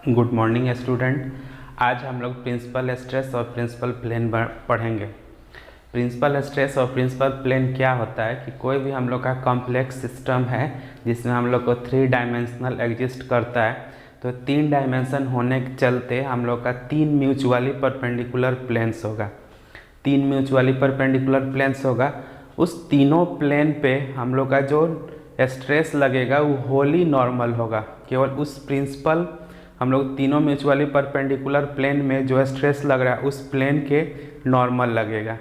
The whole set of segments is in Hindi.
Good morning student. आज हम लोग प्रिंसिपल स्ट्रेस और प्रिंसिपल प्लेन पढ़ेंगे। प्रिंसिपल स्ट्रेस और प्रिंसिपल प्लेन क्या होता है कि कोई भी हम लोग का कॉम्प्लेक्स सिस्टम है जिसमें हम लोग को 3 डायमेंशनल एग्जिस्ट करता है। तो 3 डायमेंशन होने के चलते हम लोग का 3 म्यूचुअली परपेंडिकुलर प्लेन्स होगा। 3 म्यूचुअली परपेंडिकुलर प्लेन्स होगा। उस तीनों प्लेन पे हम लोग का जो स्ट्रेस लगेगा वो होली नॉर्मल होगा। केवल उस प्रिंसिपल हम लोग तीनों म्यूचुअली परपेंडिकुलर प्लेन में जो स्ट्रेस लग रहा है उस प्लेन के नॉर्मल लगेगा।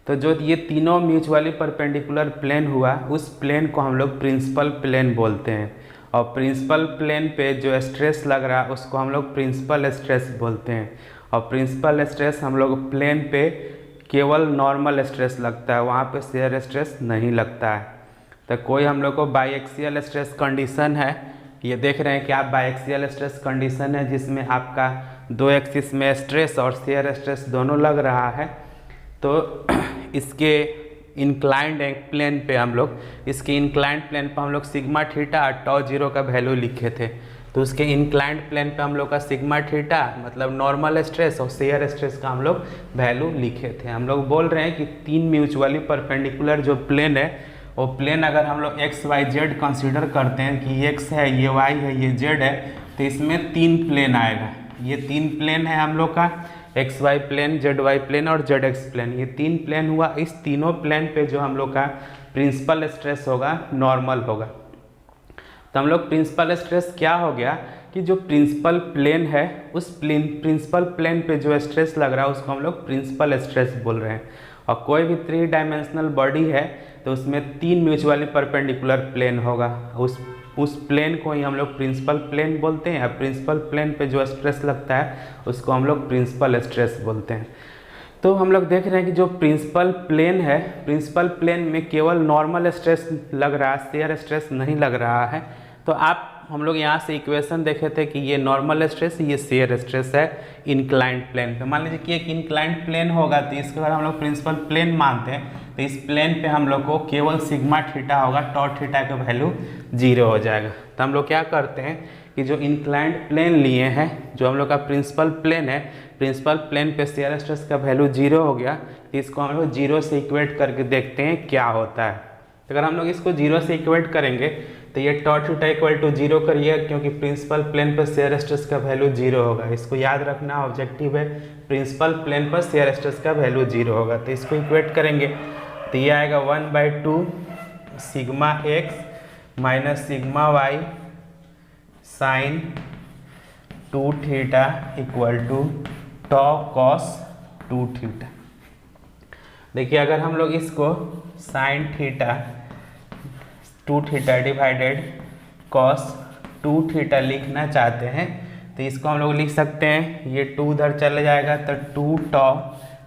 तो जो ये तीनों म्यूचुअली परपेंडिकुलर प्लेन हुआ उस प्लेन को हम लोग प्रिंसिपल प्लेन बोलते हैं। और प्रिंसिपल प्लेन पे जो स्ट्रेस लग रहा है उसको हम लोग प्रिंसिपल स्ट्रेस बोलते हैं। और प्रिंसिपल स्ट्रेस हम लोग प्लेन पे केवल नॉर्मल स्ट्रेस लगता है, वहाँ पे शेयर स्ट्रेस नहीं लगता है। तो कोई हम लोग को बाईएक्सियल स्ट्रेस कंडीशन है, ये देख रहे हैं कि आप बाईएक्सियल स्ट्रेस कंडीशन है जिसमें आपका 2 एक्सिस में स्ट्रेस और शेयर स्ट्रेस दोनों लग रहा है। तो इसके इंक्लाइंड प्लेन पे हम लोग सिग्मा थीटा और टॉ जीरो का वैल्यू लिखे थे। तो उसके इंक्लाइंड प्लेन पे हम लोग का सिग्मा थीटा मतलब नॉर्मल स्ट्रेस और शेयर स्ट्रेस का हम लोग वैल्यू लिखे थे। हम लोग बोल रहे हैं कि 3 म्यूचुअली परपेंडिकुलर जो प्लेन है वो प्लेन अगर हम लोग एक्स वाई जेड कंसीडर करते हैं कि एक्स है, ये वाई है, ये जेड है, तो इसमें 3 प्लेन आएगा। ये 3 प्लेन है हम लोग का, x y plane, z y plane और जेड एक्स प्लेन। ये 3 प्लेन हुआ। इस तीनों प्लेन पे जो हम लोग का प्रिंसिपल स्ट्रेस होगा नॉर्मल होगा। तो हम लोग प्रिंसिपल स्ट्रेस क्या हो गया कि जो प्रिंसिपल प्लेन है उस प्रिंसिपल प्लेन पे जो स्ट्रेस लग रहा है उसको हम लोग प्रिंसिपल स्ट्रेस बोल रहे हैं। और कोई भी 3 डायमेंशनल बॉडी है तो उसमें 3 म्यूचुअली परपेंडिकुलर प्लेन होगा। उस प्लेन को ही हम लोग प्रिंसिपल प्लेन बोलते हैं। प्रिंसिपल प्लेन पे जो स्ट्रेस लगता है उसको हम लोग प्रिंसिपल स्ट्रेस बोलते हैं। तो हम लोग देख रहे हैं कि जो प्रिंसिपल प्लेन है, प्रिंसिपल प्लेन में केवल नॉर्मल स्ट्रेस लग रहा है, शेयर स्ट्रेस नहीं लग रहा है। तो हम लोग यहाँ से इक्वेशन देखे थे कि ये नॉर्मल स्ट्रेस, ये शेयर स्ट्रेस है इंक्लाइंड प्लेन पे। मान लीजिए कि एक इंक्लाइंड प्लेन होगा तो इसके बाद हम लोग प्रिंसिपल प्लेन मानते हैं तो इस प्लेन पे हम लोग को केवल सिग्मा थीटा होगा, टॉ थीटा का वैल्यू 0 हो जाएगा। तो हम लोग क्या करते हैं कि जो इंक्लाइंड प्लेन लिए हैं, जो हम लोग का प्रिंसिपल प्लेन है, प्रिंसिपल प्लेन पे शेयर स्ट्रेस का वैल्यू 0 हो गया। तो इसको हम लोग 0 से इक्वेट करके देखते हैं क्या होता है। अगर हम लोग इसको 0 से इक्वेट करेंगे तो ये टॉ थीटा इक्वल टू 0 करिए, क्योंकि प्रिंसिपल प्लेन पर शेयर स्ट्रेस का वैल्यू 0 होगा। इसको याद रखना ऑब्जेक्टिव है, प्रिंसिपल प्लेन पर शेयर स्ट्रेस का वैल्यू 0 होगा। तो इसको इक्वेट करेंगे तो ये आएगा 1/2 sigma x minus sigma y sine 2 theta equal to tau cos 2 theta. देखिए अगर हम लोग इसको sine theta 2 theta divided cos 2 theta लिखना चाहते हैं तो इसको हम लोग लिख सकते हैं, ये 2 उधर चले जाएगा तो 2 tau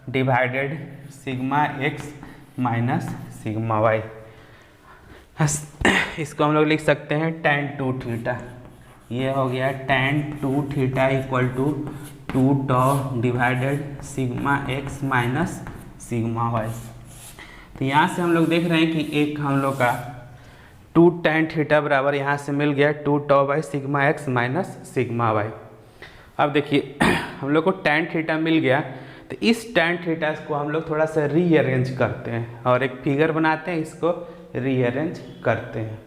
divided sigma x minus sigma Y. इसको हम लोग लिख सकते हैं tan 2 थीटा। ये हो गया tan 2 theta equal to 2 tau divided sigma x minus sigma Y. तो यहाँ से हम लोग देख रहे हैं कि एक हम लोग का 2 tan थीटा बराबर यहाँ से मिल गया 2 tau by sigma x minus sigma Y. अब देखिए हम लोग को tan थीटा मिल गया तो इस tan थीटा को हम लोग थोड़ा सा रीअरेंज करते हैं और एक फिगर बनाते हैं, इसको रीअरेंज करते हैं।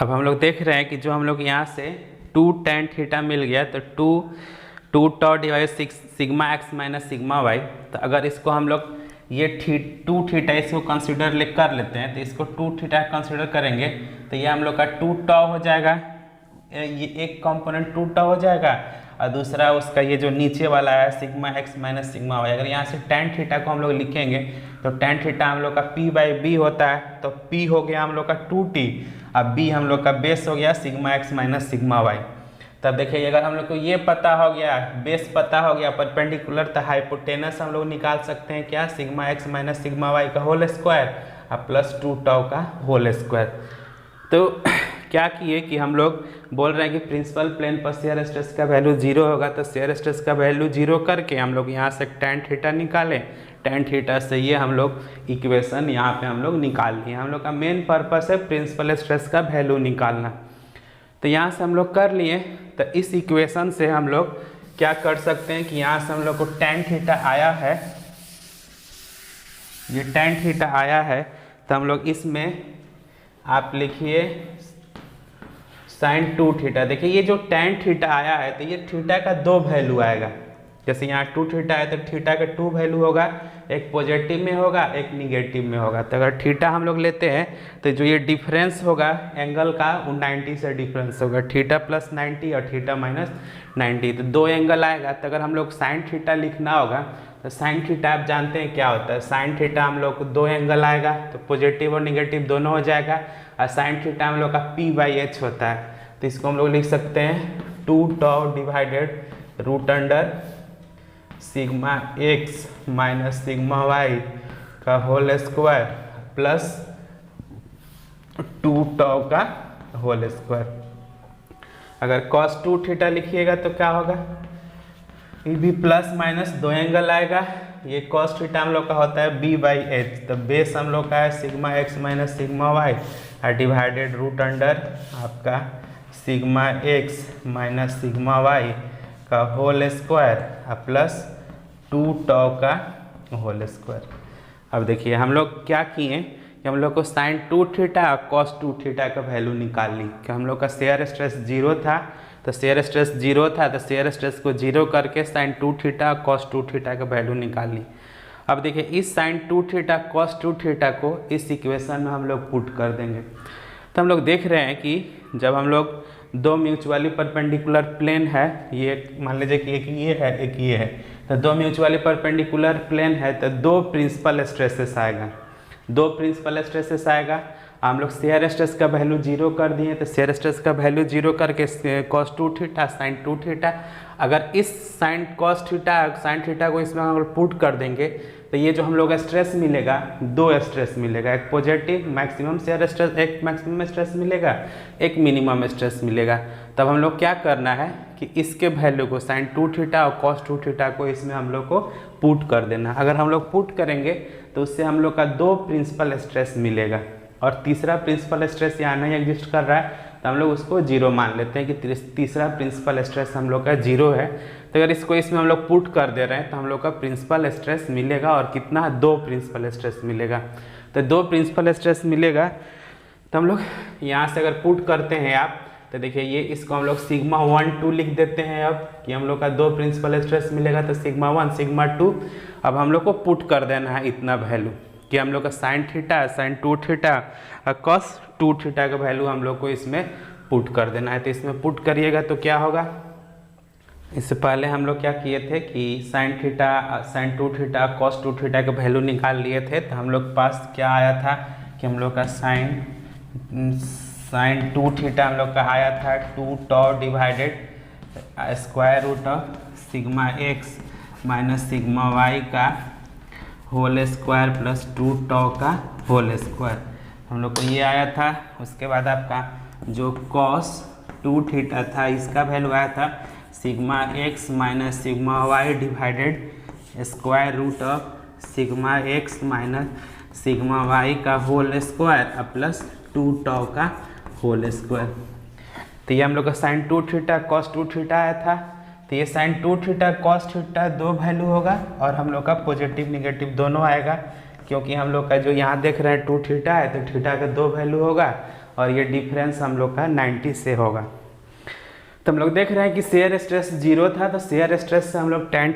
अब हम लोग देख रहे हैं कि जो हम लोग यहाँ से 2 tan थीटा मिल गया, तो 2 tau divide sigma x minus sigma Y. तो अगर इसको हम लोग ये 2 थीटा इसको कंसिडर कर लेते हैं, तो इसको 2 थीटा कंसिडर करेंगे तो ये हम लोग का 2 टॉ हो जाएगा, ये एक कंपोनेंट 2 टॉ हो जाएगा, और दूसरा उसका ये जो नीचे वाला है sigma x minus sigma y. अगर यहाँ से tan थीटा को हम लोग लिखेंगे तो tan थीटा हम लोग का p/b होता है, तो p हो गया हम लोग का 2t, अब b हम लोग का बेस हो गया sigma x minus sigma y. तब देखिए अगर हम लोग को ये पता हो गया, बेस पता हो गया, परपेंडिकुलर, तो हाइपोटेनस हम लोग निकाल सकते हैं क्या, sigma x minus sigma Y का होल स्क्वायर और प्लस 2 टॉ का होल स्क्वायर। तो क्या किए कि हम लोग बोल रहे हैं कि प्रिंसिपल प्लेन पर शेयर स्ट्रेस का वैल्यू 0 होगा, तो शेयर स्ट्रेस का वैल्यू 0 करके हम लोग यहाँ से tan थीटा निकालें, tan थीटा से ये हम लोग इक्वेशन यहाँ पे हम लोग निकाल लिए। हम लोग का मेन पर्पस है प्रिंसिपल स्ट्रेस का वैल्यू निकालना, तो यहाँ से हम लोग कर लिए। तो इस इक्वेशन से हम लोग क्या कर सकते हैं कि यहाँ से हम लोग को tan थीटा आया है, ये tan थीटा आया है, तो हम लोग इसमें आप लिखिए sin 2 थीटा। देखिए ये जो tan थीटा आया है, तो ये थीटा का 2 वैल्यू आएगा। जैसे यहाँ 2 थीटा है तो थीटा का 2 वैल्यू होगा, एक पॉजिटिव में होगा एक निगेटिव में होगा। तो अगर थीटा हम लोग लेते हैं तो जो ये डिफरेंस होगा एंगल का वो 90 से डिफरेंस होगा, थीटा प्लस 90 और थीटा माइनस 90, तो 2 एंगल आएगा। तो अगर हम लोग sin थीटा लिखना होगा तो sin थीटा आप जानते हैं क्या होता है, sin थीटा हम लोग को 2 एंगल आएगा, तो पॉजिटिव और निगेटिव दोनों हो जाएगा, और sin थीटा हम लोग का p/h होता है। तो इसको हम लोग लिख सकते हैं 2 tau divided root under sigma x minus sigma Y का होल स्क्वायर प्लस 2 टॉ का होल स्क्वायर। अगर cos 2 थीटा लिखिएगा तो क्या होगा, ये भी प्लस माइनस 2 एंगल आएगा, ये cos थीटा हम लोग का होता है b/h, तो बेस हम लोग का है sigma x minus sigma y और डिवाइडेड रूट अंडर आपका sigma x minus sigma Y का होल स्क्वायर प्लस 2 टॉ का होल स्क्वायर। अब देखिए हम लोग क्या किए कि हम लोग को sin 2 थीटा और cos 2 थीटा का वैल्यू निकाल ली, कि हम लोग का शेयर स्ट्रेस 0 था, तो शेयर स्ट्रेस 0 था तो शेयर स्ट्रेस को 0 करके sin 2 थीटा और cos 2 थीटा का वैल्यू निकाल ली। अब देखिए इस sin 2 थीटा cos 2 थीटा को इस इक्वेशन में हम लोग पुट कर देंगे। तो हम लोग देख रहे हैं कि जब हम लोग 2 म्यूचुअली परपेंडिकुलर प्लेन है, ये मान लीजिए कि एक ये है एक ये है, तो 2 म्यूचुअली परपेंडिकुलर प्लेन है तो 2 प्रिंसिपल स्ट्रेसेस आएगा, 2 प्रिंसिपल स्ट्रेसेस आएगा। हम लोग शेयर स्ट्रेस का वैल्यू 0 कर दिए, तो शेयर स्ट्रेस का वैल्यू 0 करके cos 2 थीटा sin 2 थीटा, अगर इस sin cos theta sin theta को इसमें हम लोग पुट कर देंगे तो ये जो हम लोग स्ट्रेस मिलेगा 2 स्ट्रेस मिलेगा, एक पॉजिटिव मैक्सिमम शेयर स्ट्रेस, एक मैक्सिमम स्ट्रेस मिलेगा, एक मिनिमम स्ट्रेस मिलेगा। तब हम लोग क्या करना है कि इसके वैल्यू को sin 2 थीटा और cos 2 थीटा को इसमें हम लोग को पुट कर देना। अगर हम लोग पुट करेंगे तो उससे हम लोग का 2 प्रिंसिपल स्ट्रेस मिलेगा, और तीसरा प्रिंसिपल स्ट्रेस यहाँ नहीं एग्जिस्ट कर रहा है तो हम लोग उसको 0 मान लेते हैं कि तीसरा प्रिंसिपल स्ट्रेस हम लोग का 0 है। तो अगर इसको इसमें हम लोग पुट कर दे रहे हैं तो हम लोग का प्रिंसिपल स्ट्रेस मिलेगा, और कितना, 2 प्रिंसिपल स्ट्रेस मिलेगा। तो 2 प्रिंसिपल स्ट्रेस मिलेगा, तो हम लोग यहाँ से अगर पुट करते हैं आप, तो देखिए ये इसको हम लोग सिग्मा 1 2 लिख देते हैं। अब कि हम लोग का 2 प्रिंसिपल स्ट्रेस मिलेगा तो सिग्मा 1 सिग्मा 2, अब हम लोग को पुट कर देना है इतना वैल्यू कि हम लोग का sin थीटा sin 2 थीटा और cos 2 थीटा का वैल्यू हम लोग को इसमें पुट कर देना है। तो इसमें पुट करिएगा तो क्या होगा, इससे पहले हम लोग क्या किए थे कि sin theta sin 2 theta cos 2 theta का वैल्यू निकाल लिए थे। तो हम लोग पास क्या आया था कि हम लोग का sin 2 थीटा हम लोग का आया था 2 tau divided square root of sigma x minus sigma Y का होल स्क्वायर प्लस 2 टॉ का होल स्क्वायर, हम लोग को ये आया था। उसके बाद आपका जो cos 2 थीटा था इसका वैल्यू आया था sigma x minus sigma y divided square root of sigma x minus sigma Y का होल स्क्वायर प्लस 2 टॉ का होल स्क्वायर। तो ये हम लोग का sin 2 थीटा cos 2 थीटा आया था। तो ये sin 2 theta cos theta 2 value होगा, और हम लोग का पॉजिटिव निगेटिव दोनों आएगा, क्योंकि हम लोग का जो यहाँ देख रहे हैं 2 थीटा है तो थीटा का 2 वैल्यू होगा, और ये डिफरेंस हम लोग का 90 से होगा। तो हम लोग देख रहे हैं कि शेयर स्ट्रेस 0 था, तो शेयर स्ट्रेस से हम लोग tan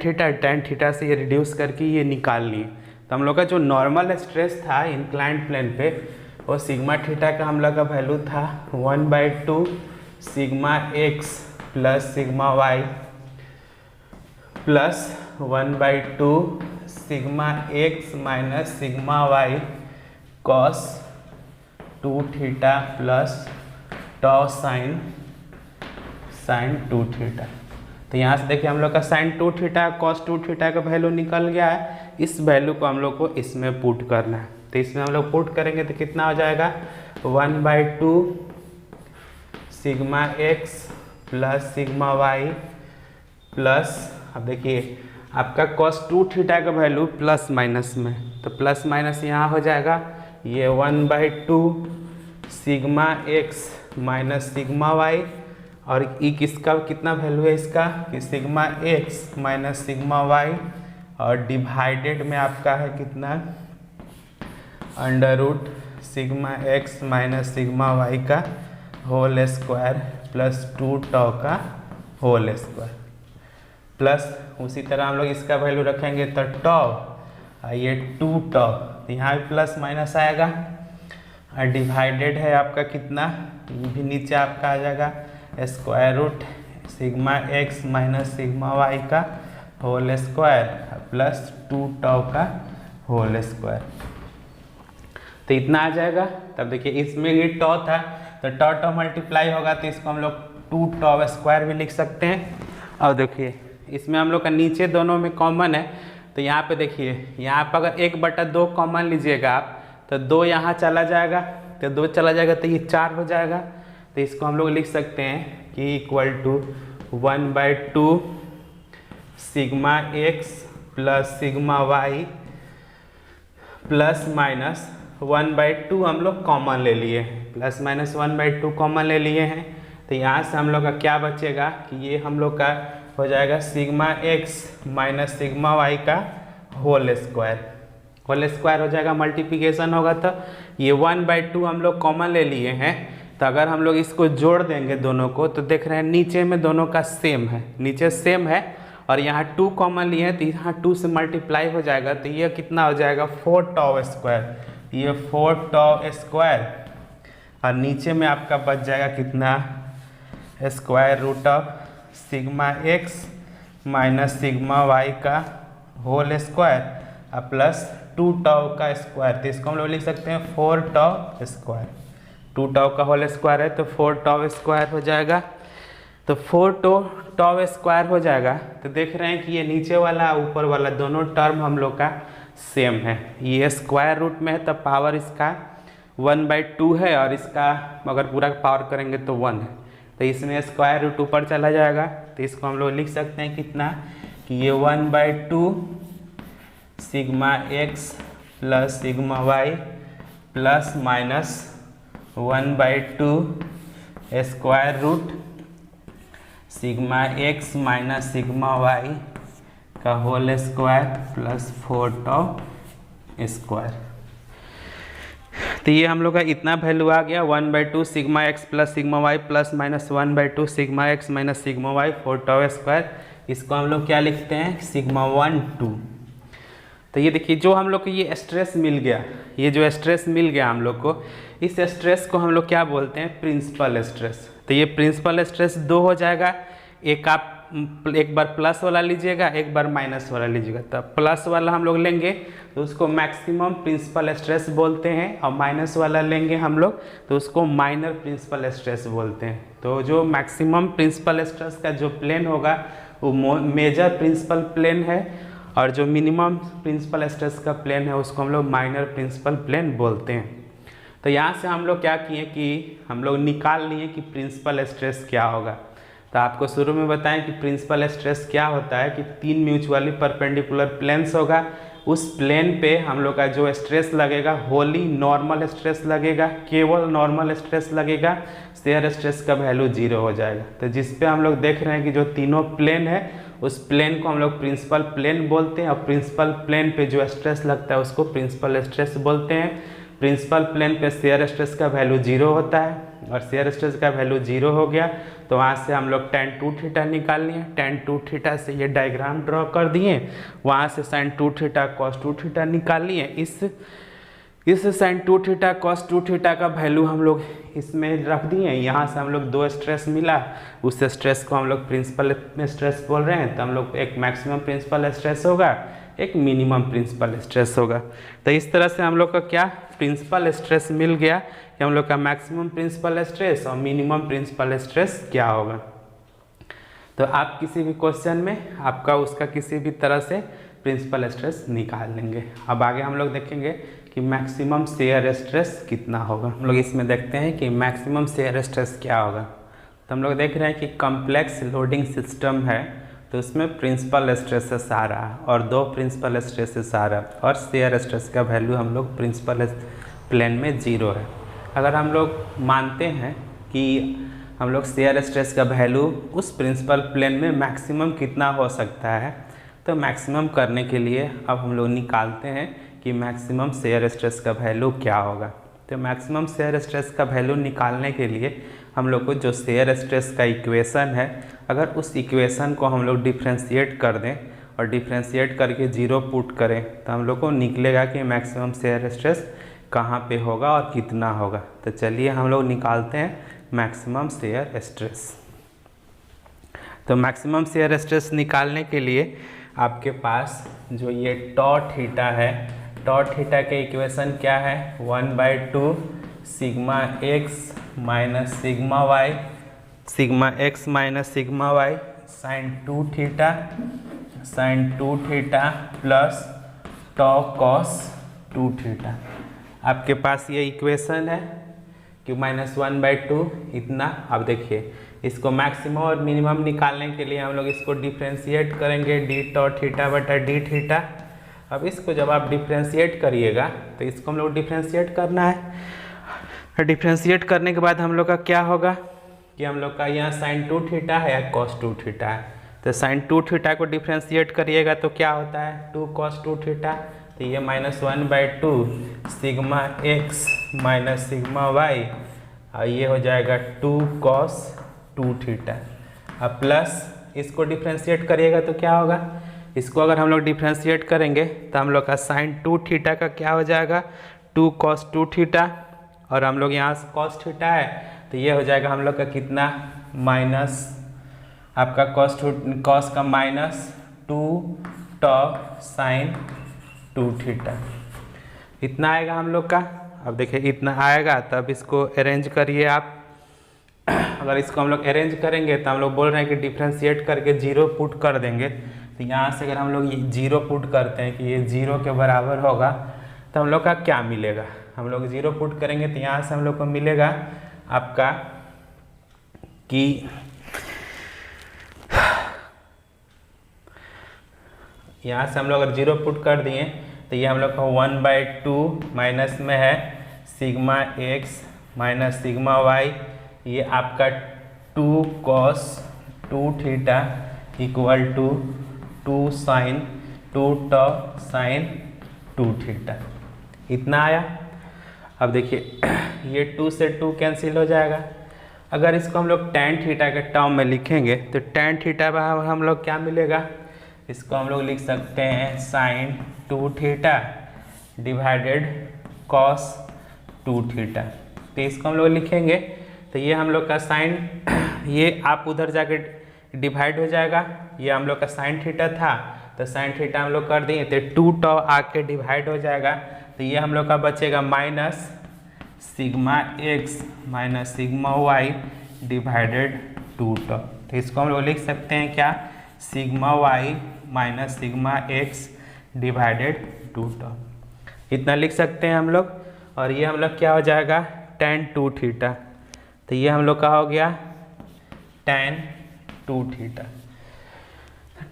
थीटा से ये रिड्यूस करके ये निकाल लिए। तो हम लोग का जो नॉर्मल स्ट्रेस था इंक्लाइंड प्लेन पे, वो सिग्मा थीटा का हम लोग का वैल्यू था 1/2 sigma x plus sigma y plus 1/2 sigma x minus sigma y cos 2 theta plus tau sine 2 theta. तो यहाँ से देखिए हम लोग का sin 2 थीटा cos 2 थीटा का वैल्यू निकल गया है। इस वैल्यू को हम लोग को इसमें पुट करना है। तो इसमें हम लोग पुट करेंगे तो कितना हो जाएगा 1/2 sigma x plus sigma y plus, अब देखिए आपका cos 2 थीटा का वैल्यू प्लस माइनस में, तो प्लस माइनस यहाँ हो जाएगा ये 1/2 sigma x minus sigma y, और किसका कितना वैल्यू है इसका कि sigma x minus sigma y, और डिवाइडेड में आपका है कितना under root sigma x minus sigma y का होल स्क्वायर प्लस 2 टॉ का होल स्क्वायर, प्लस उसी तरह हम लोग इसका वैल्यू रखेंगे तो टॉ, ये 2 टॉ, तो यहाँ भी प्लस माइनस आएगा, और डिवाइडेड है आपका कितना, ये भी नीचे आपका आ जाएगा square root sigma x minus sigma y का होल स्क्वायर प्लस 2 टॉ का होल स्क्वायर। तो इतना आ जाएगा। तब देखिए इसमें ये टॉ था, तो टॉ मल्टीप्लाई होगा, तो इसको हम लोग 2 टॉ स्क्वायर भी लिख सकते हैं। और देखिए इसमें हम लोग का नीचे दोनों में कॉमन है, तो यहाँ पे देखिए यहाँ पर अगर 1/2 कॉमन लीजिएगा आप, तो 2 यहाँ चला जाएगा, तो 2 चला जाएगा तो ये 4 हो जाएगा। तो इसको हम लोग लिख सकते हैं कि equal to 1/2 sigma x plus sigma y plus minus 1/2 हम लोग कॉमन ले लिए हैं, प्लस माइनस 1/2 कॉमन ले लिए हैं। तो यहाँ से हम लोग का क्या बचेगा कि ये हम लोग का हो जाएगा sigma x minus sigma y का होल स्क्वायर हो जाएगा, मल्टीप्लिकेशन होगा। तो ये 1/2 हम लोग कॉमन ले लिए हैं, तो अगर हम लोग इसको जोड़ देंगे दोनों को, तो देख रहे हैं नीचे में दोनों का सेम है, नीचे सेम है, और यहाँ 2 कॉमन लिए हैं, तो यहाँ 2 से मल्टीप्लाई हो जाएगा, तो ये कितना हो जाएगा 4 टॉ स्क्वायर, ये 4 टॉ स्क्वायर, और नीचे में आपका बच जाएगा कितना square root of sigma x minus sigma y का होल स्क्वायर प्लस 2 टॉ का स्क्वायर। तो इसको हम लोग लिख सकते हैं 4 टॉ स्क्वायर, 2 टॉ का होल स्क्वायर है तो 4 टॉ स्क्वायर हो जाएगा। तो 4 टॉ स्क्वायर हो जाएगा। तो देख रहे हैं कि ये नीचे वाला ऊपर वाला दोनों टर्म हम लोग का सेम है, ये स्क्वायर रूट में है, तो पावर इसका 1/2 है, और इसका अगर पूरा पावर करेंगे तो 1 है, तो इसमें स्क्वायर रूट ऊपर चला जाएगा। तो इसको हम लोग लिख सकते हैं कितना कि ये 1/2 sigma x plus sigma y plus minus 1/2 square root sigma x minus sigma y का whole square plus 4 tau square. तो ये हम लोग का इतना वैल्यू आ गया 1/2 sigma x plus sigma y plus minus 1/2 sigma x minus sigma y 4 tau square. इसको हम लोग क्या लिखते हैं सिग्मा 1 2। तो ये देखिए जो हम लोग को ये स्ट्रेस मिल गया, ये जो स्ट्रेस मिल गया हम लोग को, इस स्ट्रेस को हम लोग क्या बोलते हैं प्रिंसिपल स्ट्रेस। तो ये प्रिंसिपल स्ट्रेस 2 हो जाएगा, एक आप एक बार प्लस वाला लीजिएगा, एक बार माइनस वाला लीजिएगा। तो प्लस वाला हम लोग लेंगे तो उसको मैक्सिमम प्रिंसिपल स्ट्रेस बोलते हैं, और माइनस वाला लेंगे हम लोग तो उसको माइनर प्रिंसिपल स्ट्रेस बोलते हैं। तो जो मैक्सिमम प्रिंसिपल स्ट्रेस का जो प्लेन होगा वो मेजर प्रिंसिपल प्लेन है, और जो मिनिमम प्रिंसिपल स्ट्रेस का प्लेन है उसको हम लोग माइनर प्रिंसिपल प्लेन बोलते हैं। तो यहाँ से हम लोग क्या किए कि हम लोग निकाल लिए कि प्रिंसिपल स्ट्रेस क्या होगा। तो आपको शुरू में बताएं कि प्रिंसिपल स्ट्रेस क्या होता है कि 3 म्यूचुअली परपेंडिकुलर प्लेन्स होगा, उस प्लेन पे हम लोग का जो स्ट्रेस लगेगा होली नॉर्मल स्ट्रेस लगेगा, केवल नॉर्मल स्ट्रेस लगेगा, शेयर स्ट्रेस का वैल्यू 0 हो जाएगा। तो जिस पे हम लोग देख रहे हैं कि जो तीनों प्लेन है उस प्लेन को हम लोग प्रिंसिपल प्लेन बोलते हैं, और प्रिंसिपल प्लेन पे जो स्ट्रेस लगता है उसको प्रिंसिपल स्ट्रेस बोलते हैं। प्रिंसिपल प्लेन पे शेयर स्ट्रेस का वैल्यू 0 होता है, और शेयर स्ट्रेस का वैल्यू 0 हो गया तो वहाँ से हम लोग tan 2 थीटा निकाल लिए। tan 2 थीटा से ये डायग्राम ड्रॉ कर दिए, वहाँ से sin 2 थीटा cos 2 थीटा निकाल लिए। इस sin 2 थीटा cos 2 थीटा का वैल्यू हम लोग इसमें रख दिए। यहाँ से हम लोग 2 स्ट्रेस मिला, उस स्ट्रेस को हम लोग प्रिंसिपल स्ट्रेस बोल रहे हैं, तो हम लोग एक मैक्सिमम प्रिंसिपल स्ट्रेस होगा, एक मिनिमम प्रिंसिपल स्ट्रेस होगा। तो इस तरह से हम लोग का क्या प्रिंसिपल स्ट्रेस मिल गया कि हम लोग का मैक्सिमम प्रिंसिपल स्ट्रेस और मिनिमम प्रिंसिपल स्ट्रेस क्या होगा। तो आप किसी भी क्वेश्चन में आपका उसका किसी भी तरह से प्रिंसिपल स्ट्रेस निकाल लेंगे। अब आगे हम लोग देखेंगे कि मैक्सिमम शेयर स्ट्रेस कितना होगा। हम लोग इसमें देखते हैं कि मैक्सिमम शेयर स्ट्रेस क्या होगा। तो हम लोग देख रहे हैं कि कॉम्प्लेक्स लोडिंग सिस्टम है, तो उसमें प्रिंसिपल स्ट्रेसेस आ रहा है और 2 प्रिंसिपल स्ट्रेसेस आ रहा है, और शेयर स्ट्रेस का वैल्यू हम लोग प्रिंसिपल प्लेन में 0 है। अगर हम लोग मानते हैं कि हम लोग शेयर स्ट्रेस का वैल्यू उस प्रिंसिपल प्लेन में मैक्सिमम कितना हो सकता है, तो मैक्सिमम करने के लिए अब हम लोग निकालते हैं कि मैक्सिमम शेयर स्ट्रेस का वैल्यू क्या होगा। तो मैक्सिमम शेयर स्ट्रेस का वैल्यू निकालने के लिए हम लोग को जो शेयर स्ट्रेस का इक्वेशन है, अगर उस इक्वेशन को हम लोग डिफ्रेंशिएट कर दें और डिफ्रेंशिएट करके 0 पुट करें, तो हम लोग को निकलेगा कि मैक्सिमम शेयर स्ट्रेस कहाँ पे होगा और कितना होगा। तो चलिए हम लोग निकालते हैं मैक्सिमम शेयर स्ट्रेस। तो मैक्सिमम शेयर स्ट्रेस निकालने के लिए आपके पास जो ये टॉ थीटा है, टॉ थीटा के इक्वेशन क्या है, 1/2 sigma x minus sigma y, sigma x minus sigma y sine 2 theta plus tau cos 2 theta. आपके पास ये इक्वेशन है कि -1/2 इतना। अब देखिए इसको मैक्सिमम और मिनिमम निकालने के लिए हम लोग इसको डिफ्रेंशिएट करेंगे डी टॉ थीटा बटा डी थीटा। अब इसको जब आप डिफ्रेंशिएट करिएगा तो इसको हम लोग डिफ्रेंशिएट करना है। डिफ्रेंशिएट करने के बाद हम लोग का क्या होगा कि हम लोग का यहाँ साइन 2 थीटा है या कॉस 2 थीटा है। तो साइन 2 थीटा को डिफ्रेंशिएट करिएगा तो क्या होता है 2 cos 2 थीटा। तो ये -1/2 sigma x minus sigma y, और ये हो जाएगा 2 cos 2 थीटा। अब प्लस इसको डिफ्रेंशिएट करिएगा तो क्या होगा, इसको अगर हम लोग डिफ्रेंशिएट करेंगे तो हम लोग का साइन 2 थीटा का क्या हो जाएगा 2 cos 2 थीटा, और हम लोग यहाँ से cos थीटा है तो ये हो जाएगा हम लोग का कितना माइनस आपका cos का माइनस 2 टॉ साइन 2 थीटा, इतना आएगा हम लोग का। अब देखिए इतना आएगा, तब इसको अरेंज करिए आप। अगर इसको हम अरेंज करेंगे तो हम लोग बोल रहे हैं कि डिफ्रेंशिएट करके 0 पुट कर देंगे। तो यहाँ से अगर हम लोग ये 0 पुट करते हैं कि ये 0 के बराबर होगा तो हम लोग का क्या मिलेगा, हम लोग 0 पुट करेंगे तो यहाँ से हम लोग को मिलेगा आपका कि यहाँ से हम लोग अगर 0 पुट कर दिए तो ये हम लोग का 1/2 माइनस में है sigma x minus sigma y, ये आपका 2 cos 2 theta equal to 2 sine 2 tau sine 2 theta, इतना आया। अब देखिए ये 2 से 2 कैंसिल हो जाएगा। अगर इसको हम लोग tan थीटा के टर्म में लिखेंगे तो tan थीटा बराबर हम लोग क्या मिलेगा, इसको हम लोग लिख सकते हैं sine 2 theta divided cos 2 theta. तो इसको हम लोग लिखेंगे तो ये हम लोग का साइन, ये आप उधर जाके डिवाइड हो जाएगा, ये हम लोग का साइन थीटा था तो साइन थीटा हम लोग कर दिए तो 2 टॉ आके डिवाइड हो जाएगा। तो ये हम लोग का बचेगा minus sigma x minus sigma y divided 2 tau. तो इसको हम लोग लिख सकते हैं क्या, sigma y minus sigma x divided 2 tau, इतना लिख सकते हैं हम लोग। और ये हम लोग क्या हो जाएगा tan 2 थीटा, तो ये हम लोग का हो गया tan 2 थीटा,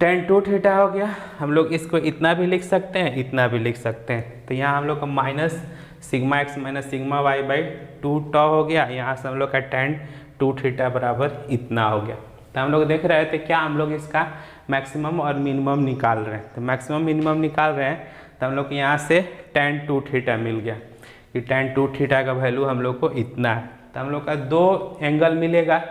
tan 2 थीटा हो गया। हम लोग इसको इतना भी लिख सकते हैं, इतना भी लिख सकते हैं। तो यहाँ हम लोग का minus sigma x minus sigma y by 2 tau हो गया, यहाँ से हम लोग का tan 2 थीटा बराबर इतना हो गया। तो हम लोग देख रहे थे क्या हम लोग इसका मैक्सिमम और मिनिमम निकाल रहे हैं। तो मैक्सिमम मिनिमम निकाल रहे हैं तो हम लोग को यहाँ से tan 2 थीटा मिल गया। कि tan 2 थीटा का वैल्यू हम लोग को इतना है। तो हम लोग का दो एंगल मिलेगा,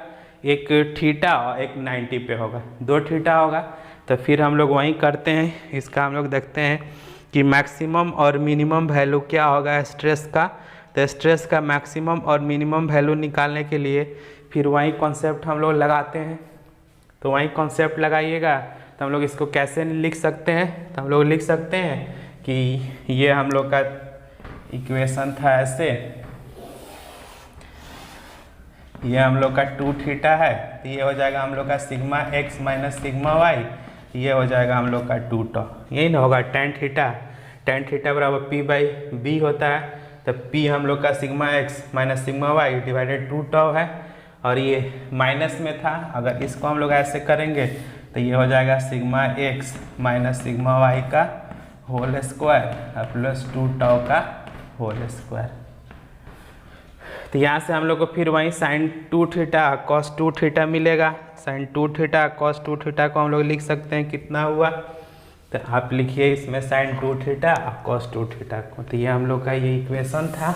एक थीटा और एक 90 पे होगा, 2 थीटा होगा। तो फिर हम लोग वहीं करते हैं, इसका हम लोग देखते हैं कि मैक्सिमम और मिनिमम वैल्यू क्या होगा स्ट्रेस का। तो स्ट्रेस का मैक्सिमम और मिनिमम वैल्यू निकालने के लिए फिर वही कॉन्सेप्ट हम लोग लगाते हैं। तो वही कॉन्सेप्ट लगाइएगा। तो हम लोग इसको कैसे लिख सकते हैं, तो हम लोग लिख सकते हैं कि ये हम लोग का इक्वेशन था ऐसे, ये हम लोग का 2 थीटा है, तो ये हो जाएगा हम लोग का sigma x minus sigma y, ये हो जाएगा हम लोग का 2 टॉ, यही ना होगा tan थीटा बराबर p बाई बी होता है। तो p हम लोग का sigma x minus sigma y divided 2 टॉ है, और ये माइनस में था, अगर इसको हम लोग ऐसे करेंगे तो ये हो जाएगा sigma x minus sigma y का होल स्क्वायर प्लस 2 टॉ का होल स्क्वायर। तो यहाँ से हम लोग को फिर वहीं साइन 2 थीटा कॉस 2 थीटा मिलेगा। साइन 2 थीटा कॉस 2 थीटा को हम लोग लिख सकते हैं कितना हुआ, तो आप लिखिए इसमें साइन 2 थीटा और कॉस 2 थीटा को। तो ये हम लोग का ये इक्वेशन था।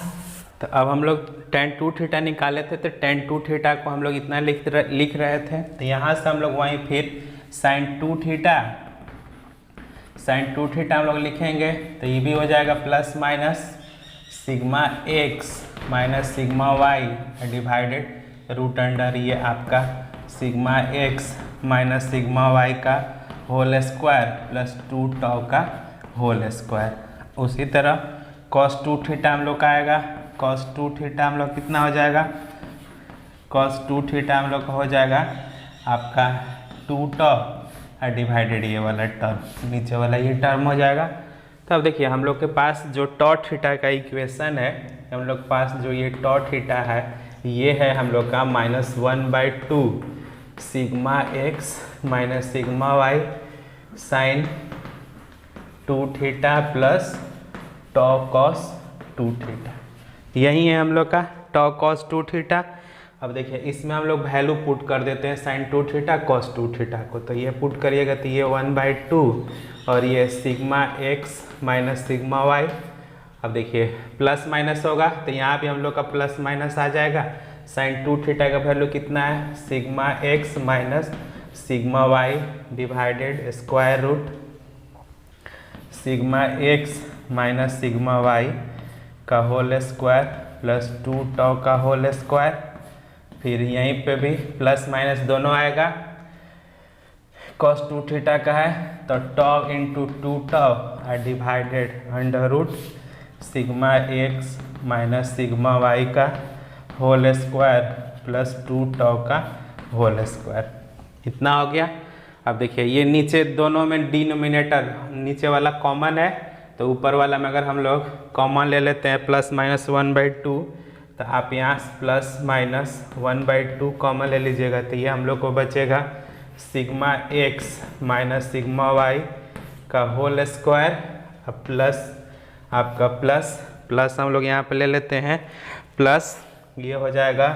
तो अब हम लोग tan 2 थीटा निकाले थे, तो tan 2 थीटा को हम लोग इतना लिख रहे थे। तो यहाँ से हम लोग वहीं फिर साइन 2 थीटा हम लोग लिखेंगे, तो ये भी हो जाएगा plus minus sigma x minus sigma y divided root under ये आपका sigma x minus sigma y का होल स्क्वायर प्लस 2 टॉ का होल स्क्वायर। उसी तरह cos 2 थीटा हम लोग का आएगा, cos 2 थीटा हम लोग कितना हो जाएगा, cos 2 थीटा हम लोग का हो जाएगा आपका 2 टॉ डिवाइडेड ये वाला टर्म, नीचे वाला ये टर्म हो जाएगा। तो अब देखिए हम लोग के पास जो टॉ थीटा का इक्वेशन है, हम लोग के पास जो ये टॉ थीटा है, ये है हम लोग का -1/2 sigma x minus sigma y sine 2 theta plus tau cos 2 theta, यही है हम लोग का टॉ कॉस 2 थीटा। अब देखिए इसमें हम लोग वैल्यू पुट कर देते हैं साइन 2 थीटा कॉस 2 थीटा को, तो ये पुट करिएगा तो ये 1/2 और ये sigma x minus sigma y। अब देखिए प्लस माइनस होगा तो यहाँ भी हम लोग का प्लस माइनस आ जाएगा। साइन 2 थीटा का वैल्यू कितना है, sigma x minus sigma y divided square root sigma x minus sigma y का होल स्क्वायर प्लस 2 टॉ का होल स्क्वायर। फिर यहीं पे भी प्लस माइनस दोनों आएगा, cos 2 थीटा का है तो tau into 2 tau divided under root sigma x minus sigma y का होल स्क्वायर प्लस 2 टॉ का होल स्क्वायर, इतना हो गया। अब देखिए ये नीचे दोनों में डिनोमिनेटर नीचे वाला कॉमन है, तो ऊपर वाला में अगर हम लोग कॉमन ले लेते हैं प्लस माइनस 1/2, तो आप यहाँ प्लस माइनस 1/2 कॉमन ले लीजिएगा, तो ये हम लोग को बचेगा sigma x minus sigma y का होल स्क्वायर प्लस आपका प्लस हम लोग यहाँ पे ले लेते हैं प्लस ये हो जाएगा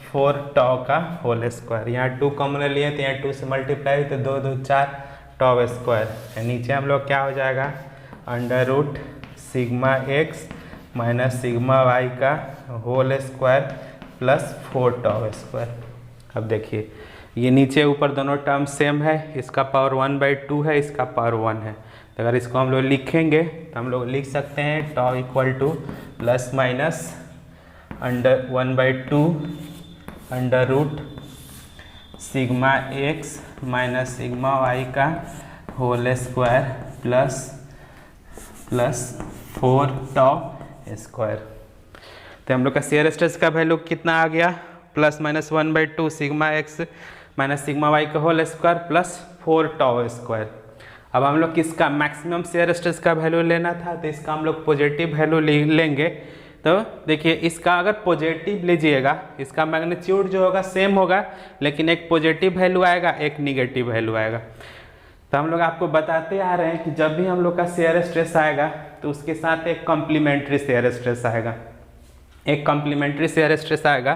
4 टॉ का होल स्क्वायर। यहाँ 2 कॉमन ले लिए तो यहाँ 2 से मल्टीप्लाई तो 2 2 4 टॉ स्क्वायर। नीचे हम लोग क्या हो जाएगा under root sigma x minus sigma y का whole square plus 4 tau square. अब देखिए ये नीचे ऊपर दोनों टर्म सेम है, इसका पावर 1/2 है, इसका पावर 1 है। तो अगर इसको हम लोग लिखेंगे तो हम लोग लिख सकते हैं tau equal to plus minus under 1/2 under root sigma x minus sigma y का whole square plus 4 tau square. तो हम लोग का शेयर स्ट्रेस का वैल्यू कितना आ गया, plus minus 1/2 sigma x minus sigma y का whole square plus 4 tau square. अब हम लोग किसका मैक्सिमम शेयर स्ट्रेस का वैल्यू लेना था, तो इसका हम लोग पॉजिटिव वैल्यू लेंगे। तो देखिए इसका अगर पॉजिटिव लीजिएगा, इसका मैग्नीट्यूड जो होगा सेम होगा, लेकिन एक पॉजिटिव वैल्यू आएगा एक निगेटिव वैल्यू आएगा। तो हम लोग आपको बताते आ रहे हैं कि जब भी हम लोग का शेयर स्ट्रेस आएगा तो उसके साथ एक कॉम्प्लीमेंट्री शेयर स्ट्रेस आएगा। एक कॉम्प्लीमेंट्री शेयर स्ट्रेस आएगा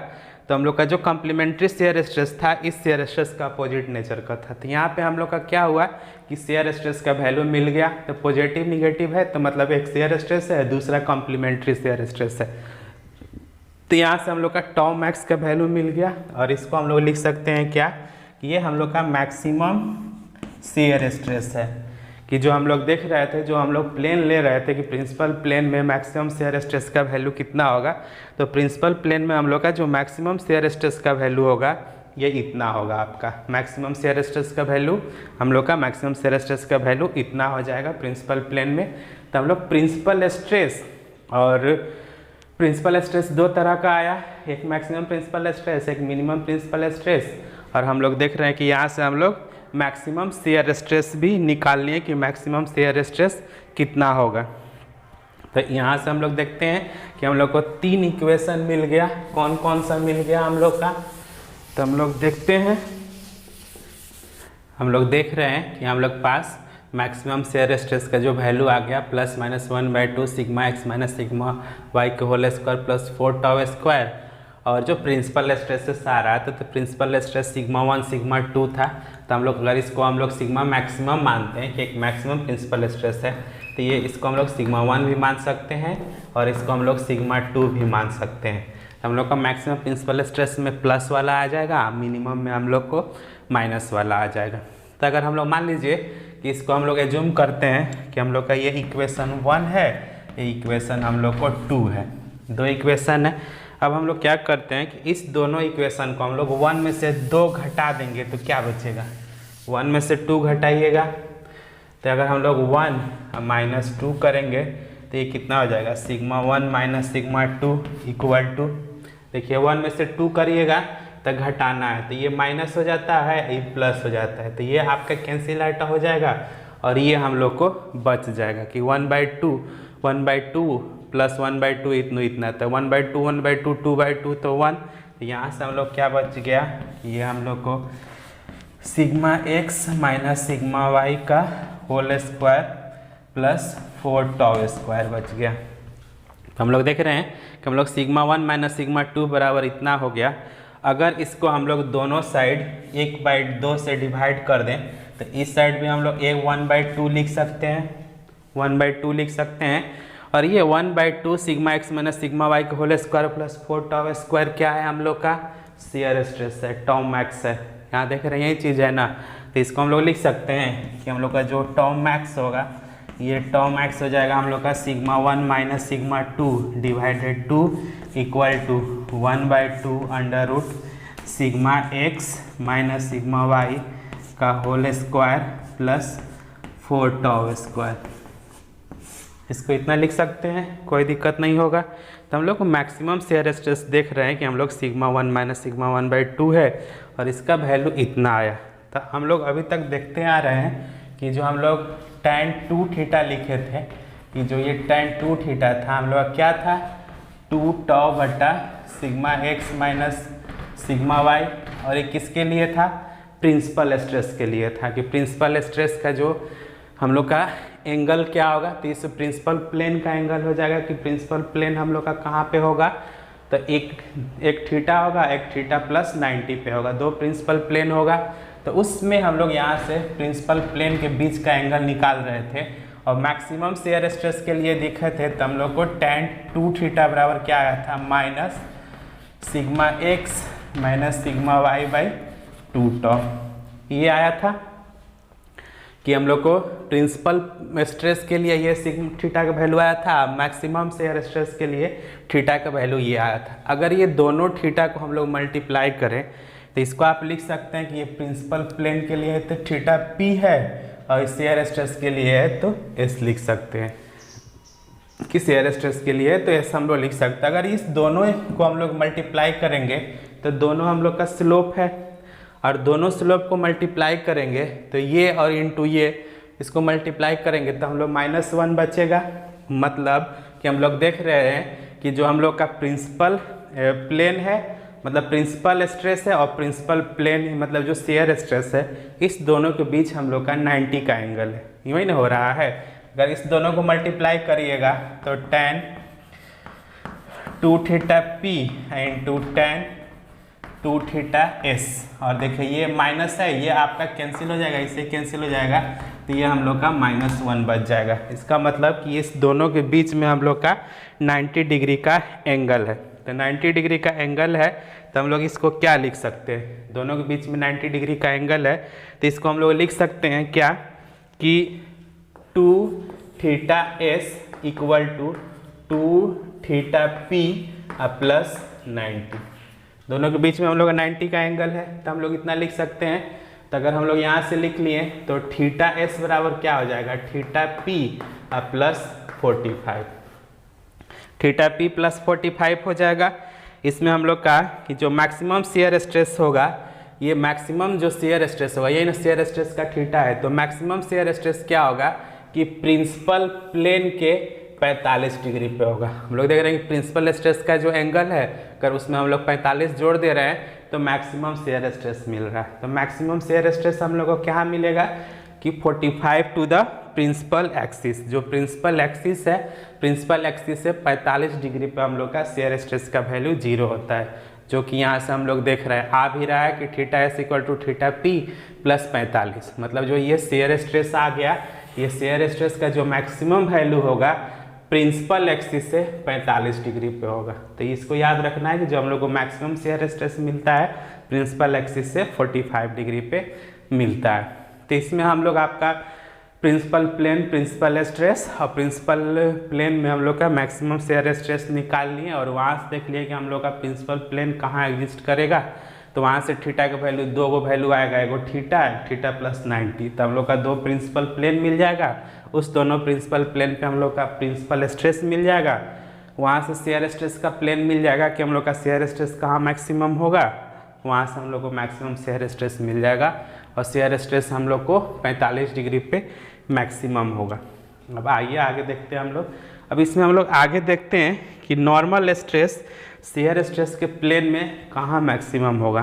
तो हम लोग का जो कॉम्प्लीमेंट्री शेयर स्ट्रेस था इस शेयर स्ट्रेस का अपोजिट नेचर का था। तो यहाँ पे हम लोग का क्या हुआ कि शेयर स्ट्रेस का वैल्यू मिल गया, तो पॉजिटिव निगेटिव है तो मतलब एक शेयर स्ट्रेस है, दूसरा कॉम्प्लीमेंट्री शेयर स्ट्रेस है। तो यहाँ से हम लोग का टाउ मैक्स का वैल्यू मिल गया और इसको हम लोग लिख सकते हैं क्या कि ये हम लोग का मैक्सिमम शेयर स्ट्रेस है। कि जो हम लोग देख रहे थे, जो हम लोग प्लेन ले रहे थे कि प्रिंसिपल प्लेन में मैक्सिमम शेयर स्ट्रेस का वैल्यू कितना होगा, तो प्रिंसिपल प्लेन में हम लोग का जो मैक्सिमम शेयर स्ट्रेस का वैल्यू होगा ये इतना होगा। आपका मैक्सिमम शेयर स्ट्रेस का वैल्यू, हम लोग का मैक्सिमम शेयर स्ट्रेस का वैल्यू इतना हो जाएगा प्रिंसिपल प्लेन में। तो हम लोग प्रिंसिपल स्ट्रेस और प्रिंसिपल स्ट्रेस दो तरह का आया, एक मैक्सिमम प्रिंसिपल स्ट्रेस, एक मिनिमम प्रिंसिपल स्ट्रेस। और हम लोग देख रहे हैं कि यहाँ से हम लोग मैक्सिमम शेयर स्ट्रेस भी निकाल लिए कि मैक्सिमम शेयर स्ट्रेस कितना होगा। तो यहाँ से हम लोग देखते हैं कि हम लोग को 3 इक्वेशन मिल गया। कौन कौन सा मिल गया हम लोग का, तो हम लोग देखते हैं। हम लोग देख रहे हैं कि हम लोग पास मैक्सिमम शेयर स्ट्रेस का जो वैल्यू आ गया +-1/2 sigma x minus sigma y के whole square plus 4 tau square. और जो प्रिंसिपल स्ट्रेस से सारा था तो प्रिंसिपल स्ट्रेस सिग्मा 1 सिग्मा 2 था। तो हम लोग अगर इसको हम लोग सिग्मा मैक्सिमम मानते हैं कि एक मैक्सिमम प्रिंसिपल स्ट्रेस है, तो ये इसको हम लोग सिग्मा 1 भी मान सकते हैं और इसको हम लोग सिग्मा 2 भी मान सकते हैं। तो हम लोग का मैक्सिमम प्रिंसिपल स्ट्रेस में प्लस वाला आ जाएगा, मिनिमम में हम लोग को माइनस वाला आ जाएगा। तो अगर हम लोग मान लीजिए कि इसको हम लोग एज्यूम करते हैं कि हम लोग का ये इक्वेशन 1 है, ये इक्वेशन हम लोग को 2 है, 2 इक्वेशन है। अब हम लोग क्या करते हैं कि इस दोनों इक्वेशन को हम लोग 1 में से 2 घटा देंगे तो क्या बचेगा, 1 में से 2 घटाइएगा। तो अगर हम लोग 1 -2 करेंगे तो ये कितना हो जाएगा, sigma 1 minus sigma 2 equal to, देखिए 1 में से 2 करिएगा तो घटाना है तो ये माइनस हो जाता है, ये प्लस हो जाता है, तो ये आपका कैंसिल आउट हो जाएगा और ये हम लोग को बच जाएगा कि 1/2 प्लस 1/2 इतना, तो 1/2 1/2 2/2 तो 1। तो यहाँ से हम लोग क्या बच गया, ये हम लोग को sigma x minus sigma Y का whole square plus 4 tau square बच गया। तो हम लोग देख रहे हैं कि हम लोग सिग्मा 1 माइनस सिग्मा 2 बराबर इतना हो गया। अगर इसको हम लोग दोनों साइड 1/2 से डिवाइड कर दें तो इस साइड भी हम लोग 1/2 लिख सकते हैं, 1/2 लिख सकते हैं। और ये 1/2 sigma x minus sigma Y का whole square plus 4 tau square क्या है हम लोग का, शेयर स्ट्रेस है, टाउ मैक्स है। यहाँ देख रहे हैं यही चीज़ है ना, तो इसको हम लोग लिख सकते हैं कि हम लोग का जो टाउ मैक्स होगा, ये टाउ मैक्स हो जाएगा हम लोग का sigma 1 minus sigma 2 divided 2 equal to 1/2 under root sigma x minus sigma Y का whole square plus 4 tau square. इसको इतना लिख सकते हैं, कोई दिक्कत नहीं होगा। तो हम लोग को मैक्सिमम शेयर स्ट्रेस देख रहे हैं कि हम लोग सिग्मा 1 माइनस सिग्मा 1/2 है और इसका वैल्यू इतना आया। तो हम लोग अभी तक देखते आ रहे हैं कि जो हम लोग tan 2 थीटा लिखे थे, कि जो ये tan 2 थीटा था हम लोग क्या था, 2 टाउ बटा sigma x minus sigma y, और ये किसके लिए था, प्रिंसिपल स्ट्रेस के लिए था। कि प्रिंसिपल स्ट्रेस का जो हम लोग का एंगल क्या होगा, तो इस प्रिंसिपल प्लेन का एंगल हो जाएगा कि प्रिंसिपल प्लेन हम लोग का कहाँ पे होगा, तो एक थीटा होगा, एक थीटा प्लस 90 पे होगा, 2 प्रिंसिपल प्लेन होगा। तो उसमें हम लोग यहाँ से प्रिंसिपल प्लेन के बीच का एंगल निकाल रहे थे और मैक्सिमम शेयर स्ट्रेस के लिए देखे थे तो हम लोग को tan 2 थीटा बराबर क्या आया था, minus sigma x minus sigma y by 2 tau, ये आया था। कि हम लोग को प्रिंसिपल स्ट्रेस के लिए ये सिग्मा थीटा का वैल्यू आया था, मैक्सिमम शेयर स्ट्रेस के लिए थीटा का वैल्यू ये आया था। अगर ये दोनों थीटा को हम लोग मल्टीप्लाई करें तो इसको आप लिख सकते हैं कि ये प्रिंसिपल प्लेन के लिए है तो थीटा पी है और शेयर स्ट्रेस के लिए है तो एस लिख सकते हैं, कि शेयर स्ट्रेस के लिए है तो एस हम लोग लिख सकते हैं। अगर इस दोनों को हम लोग मल्टीप्लाई करेंगे तो दोनों हम लोग का स्लोप है और दोनों स्लोप को मल्टीप्लाई करेंगे तो ये और इंटू ये इसको मल्टीप्लाई करेंगे तो हम लोग -1 बचेगा। मतलब कि हम लोग देख रहे हैं कि जो हम लोग का प्रिंसिपल प्लेन है, मतलब प्रिंसिपल स्ट्रेस है और प्रिंसिपल प्लेन मतलब जो शेयर स्ट्रेस है, इस दोनों के बीच हम लोग का 90 का एंगल है, यूँ ही ना हो रहा है। अगर इस दोनों को मल्टीप्लाई करिएगा तो tan 2 theta P into tan two theta S, और देखिए ये माइनस है, ये आपका कैंसिल हो जाएगा, इससे कैंसिल हो जाएगा, तो ये हम लोग का -1 बच जाएगा। इसका मतलब कि इस दोनों के बीच में हम लोग का 90 डिग्री का एंगल है। तो 90 डिग्री का एंगल है तो हम लोग इसको क्या लिख सकते हैं, दोनों के बीच में 90 डिग्री का एंगल है तो इसको हम लोग लिख सकते हैं क्या कि 2 theta S equal to 2 theta P plus 90। दोनों के बीच में हम लोग का 90 का एंगल है तो हम लोग इतना लिख सकते हैं। तो अगर हम लोग यहाँ से लिख लिए तो थीटा एस बराबर क्या हो जाएगा, theta P plus 45, theta P plus 45 हो जाएगा। इसमें हम लोग का कि जो मैक्सिमम शियर स्ट्रेस होगा, ये मैक्सिमम जो शियर स्ट्रेस होगा, ये ना शियर स्ट्रेस का थीटा है, तो मैक्सिमम शियर स्ट्रेस क्या होगा कि प्रिंसिपल प्लेन के 45 डिग्री पे होगा। हम लोग देख रहे हैं कि प्रिंसिपल स्ट्रेस का जो एंगल है, अगर उसमें हम लोग 45 जोड़ दे रहे हैं तो मैक्सिमम शियर स्ट्रेस मिल रहा है। तो मैक्सिमम शियर स्ट्रेस हम लोग को क्या मिलेगा कि 45 टू द प्रिंसिपल एक्सिस, जो प्रिंसिपल एक्सिस है, प्रिंसिपल एक्सिस से 45 डिग्री पे हम लोग का शियर स्ट्रेस का वैल्यू 0 होता है, जो कि यहाँ से हम लोग देख रहे हैं आ भी रहा है कि theta S equal to theta P plus 45। मतलब जो ये शियर स्ट्रेस आ गया, ये शियर स्ट्रेस का जो मैक्सिमम वैल्यू होगा प्रिंसिपल एक्सिस से 45 डिग्री पे होगा। तो इसको याद रखना है कि जो हम लोग को मैक्सिमम शियर स्ट्रेस मिलता है प्रिंसिपल एक्सिस से 45 डिग्री पे मिलता है। तो इसमें हम लोग आपका प्रिंसिपल प्लेन, प्रिंसिपल स्ट्रेस और प्रिंसिपल प्लेन में हम लोग का मैक्सिमम शियर स्ट्रेस निकाल लिए और वहाँ से देख लिए कि हम लोग का प्रिंसिपल प्लेन कहाँ एग्जिस्ट करेगा। तो वहाँ से थीटा का वैल्यू, दो गो वैल्यू आएगा, एगो थीटा है, थीटा प्लस 90, तो हम लोग का दो प्रिंसिपल प्लेन मिल जाएगा। उस दोनों प्रिंसिपल प्लेन पे हम लोग का प्रिंसिपल स्ट्रेस मिल जाएगा, वहाँ से शियर स्ट्रेस का प्लेन मिल जाएगा कि हम लोग का शियर स्ट्रेस कहाँ मैक्सिमम होगा, वहाँ से हम लोग को मैक्सिमम शियर स्ट्रेस मिल जाएगा और शियर स्ट्रेस हम लोग को 45 डिग्री पे मैक्सिमम होगा। अब आइए आगे देखते हैं हम लोग। अब इसमें हम लोग आगे देखते हैं कि नॉर्मल स्ट्रेस शियर स्ट्रेस के प्लेन में कहाँ मैक्सिमम होगा।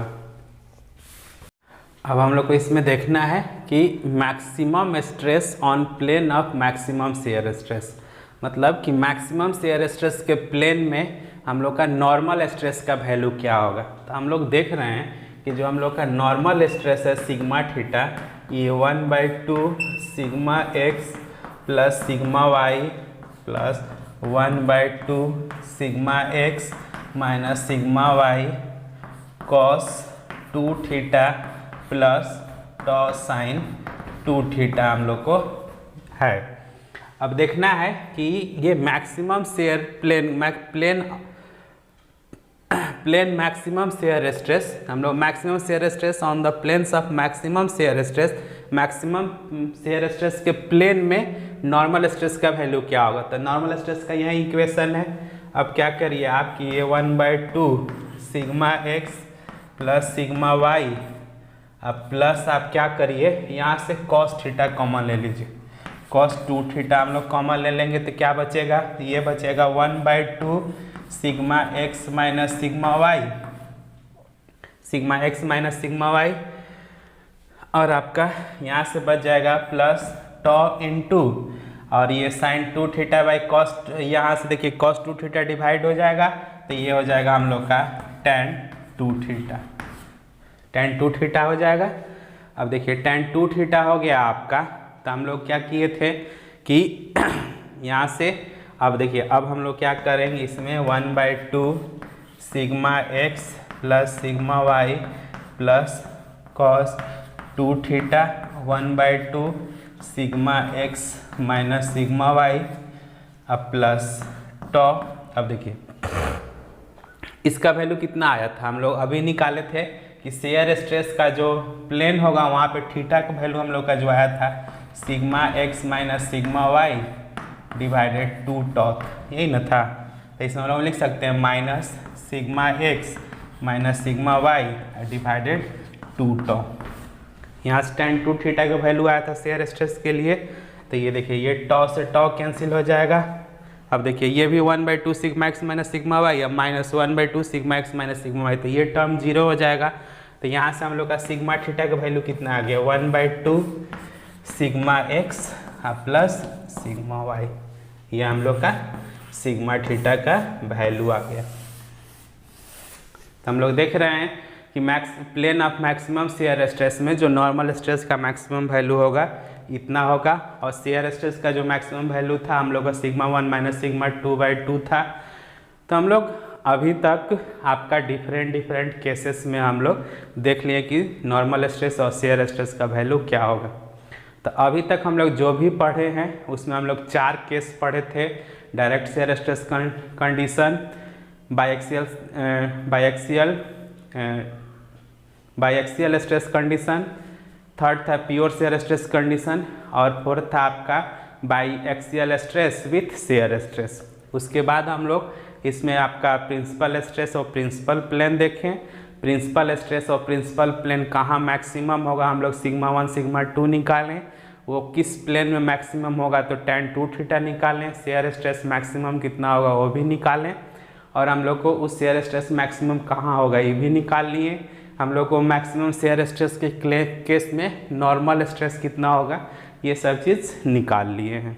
अब हम लोग को इसमें देखना है कि maximum stress on plane of maximum shear stress, मतलब कि मैक्सिमम शियर स्ट्रेस के प्लेन में हम लोग का नॉर्मल स्ट्रेस का वैल्यू क्या होगा। तो हम लोग देख रहे हैं कि जो हम लोग का नॉर्मल स्ट्रेस है सिग्मा थीटा, ये 1/2 sigma x plus sigma y plus 1/2 sigma x minus sigma y cos 2 theta plus tau sine 2 theta हम लोग को है। अब देखना है कि ये maximum shear plane maximum shear stress, हम लोग maximum shear stress on the planes of maximum shear stress, maximum shear stress के प्लेन में नॉर्मल स्ट्रेस का वैल्यू क्या होगा। तो नॉर्मल स्ट्रेस का यही इक्वेशन है। अब क्या करिए आप कि ये 1/2 sigma x plus sigma Y, अब प्लस आप क्या करिए यहाँ से कॉस थीटा कॉमन ले लीजिए, कॉस 2 थीटा हम लोग कॉमन ले लेंगे तो क्या बचेगा, ये बचेगा 1/2 sigma x minus sigma y, sigma x minus sigma y, और आपका यहाँ से बच जाएगा प्लस टॉ इंटू और ये साइन 2 थीटा बाई कॉस, यहाँ से देखिए कॉस 2 थीटा डिवाइड हो जाएगा तो ये हो जाएगा हम लोग का tan 2 थीटा, tan 2 थीटा हो जाएगा। अब देखिए tan 2 थीटा हो गया आपका, तो हम लोग क्या किए थे कि यहाँ से अब देखिए अब हम लोग क्या करेंगे इसमें 1/2 sigma x plus sigma y plus cos 2 theta 1/2 sigma x minus sigma Y अब प्लस टॉ। अब देखिए इसका वैल्यू कितना आया था, हम लोग अभी निकाले थे कि शियर स्ट्रेस का जो प्लेन होगा वहाँ पे थीटा का वैल्यू हम लोग का जो आया था sigma x minus sigma y divided 2 tau, यही ना था। तो इसमें हम लोग लिख सकते हैं minus sigma x minus sigma y divided 2 tau. यहाँ से tan 2 थीटा का वैल्यू आया था शेयर स्ट्रेस के लिए, तो ये देखिए ये टॉ से टॉ कैंसिल हो जाएगा। अब देखिए ये भी 1/2 sigma x minus sigma Y, अब minus 1/2 sigma x minus sigma Y, तो ये टर्म 0 हो जाएगा। तो यहाँ से हम लोग का सिग्मा थीटा का वैल्यू कितना आ गया 1/2 sigma x plus sigma y, ये हम लोग का सिग्मा थीटा का वैल्यू आ गया। तो हम लोग देख रहे हैं कि plane of maximum shear stress में जो नॉर्मल स्ट्रेस का मैक्सिमम वैल्यू होगा इतना होगा, और शेयर स्ट्रेस का जो मैक्सिमम वैल्यू था हम लोग का σ1 - σ2/2 था। तो हम लोग अभी तक आपका डिफरेंट केसेस में हम लोग देख लिए कि नॉर्मल स्ट्रेस और शेयर स्ट्रेस का वैल्यू क्या होगा। तो अभी तक हम लोग जो भी पढ़े हैं उसमें हम लोग 4 केस पढ़े थे। Direct shear stress condition, biaxial stress condition, third था प्योर शेयर स्ट्रेस कंडीशन, और फोर्थ था आपका biaxial stress with shear stress. उसके बाद हम लोग इसमें आपका प्रिंसिपल स्ट्रेस और प्रिंसिपल प्लेन देखें। प्रिंसिपल स्ट्रेस और प्रिंसिपल प्लेन कहाँ मैक्सिमम होगा हम लोग σ1 σ2 निकालें, वो किस प्लेन में मैक्सिमम होगा तो tan 2θ निकालें। शेयर स्ट्रेस मैक्सिमम कितना होगा वो भी निकालें, और हम लोग को उस शेयर स्ट्रेस मैक्सिमम कहाँ होगा ये भी निकाल लिए। हम लोग को मैक्सिमम शेयर स्ट्रेस के केस में नॉर्मल स्ट्रेस कितना होगा ये सब चीज़ निकाल लिए हैं।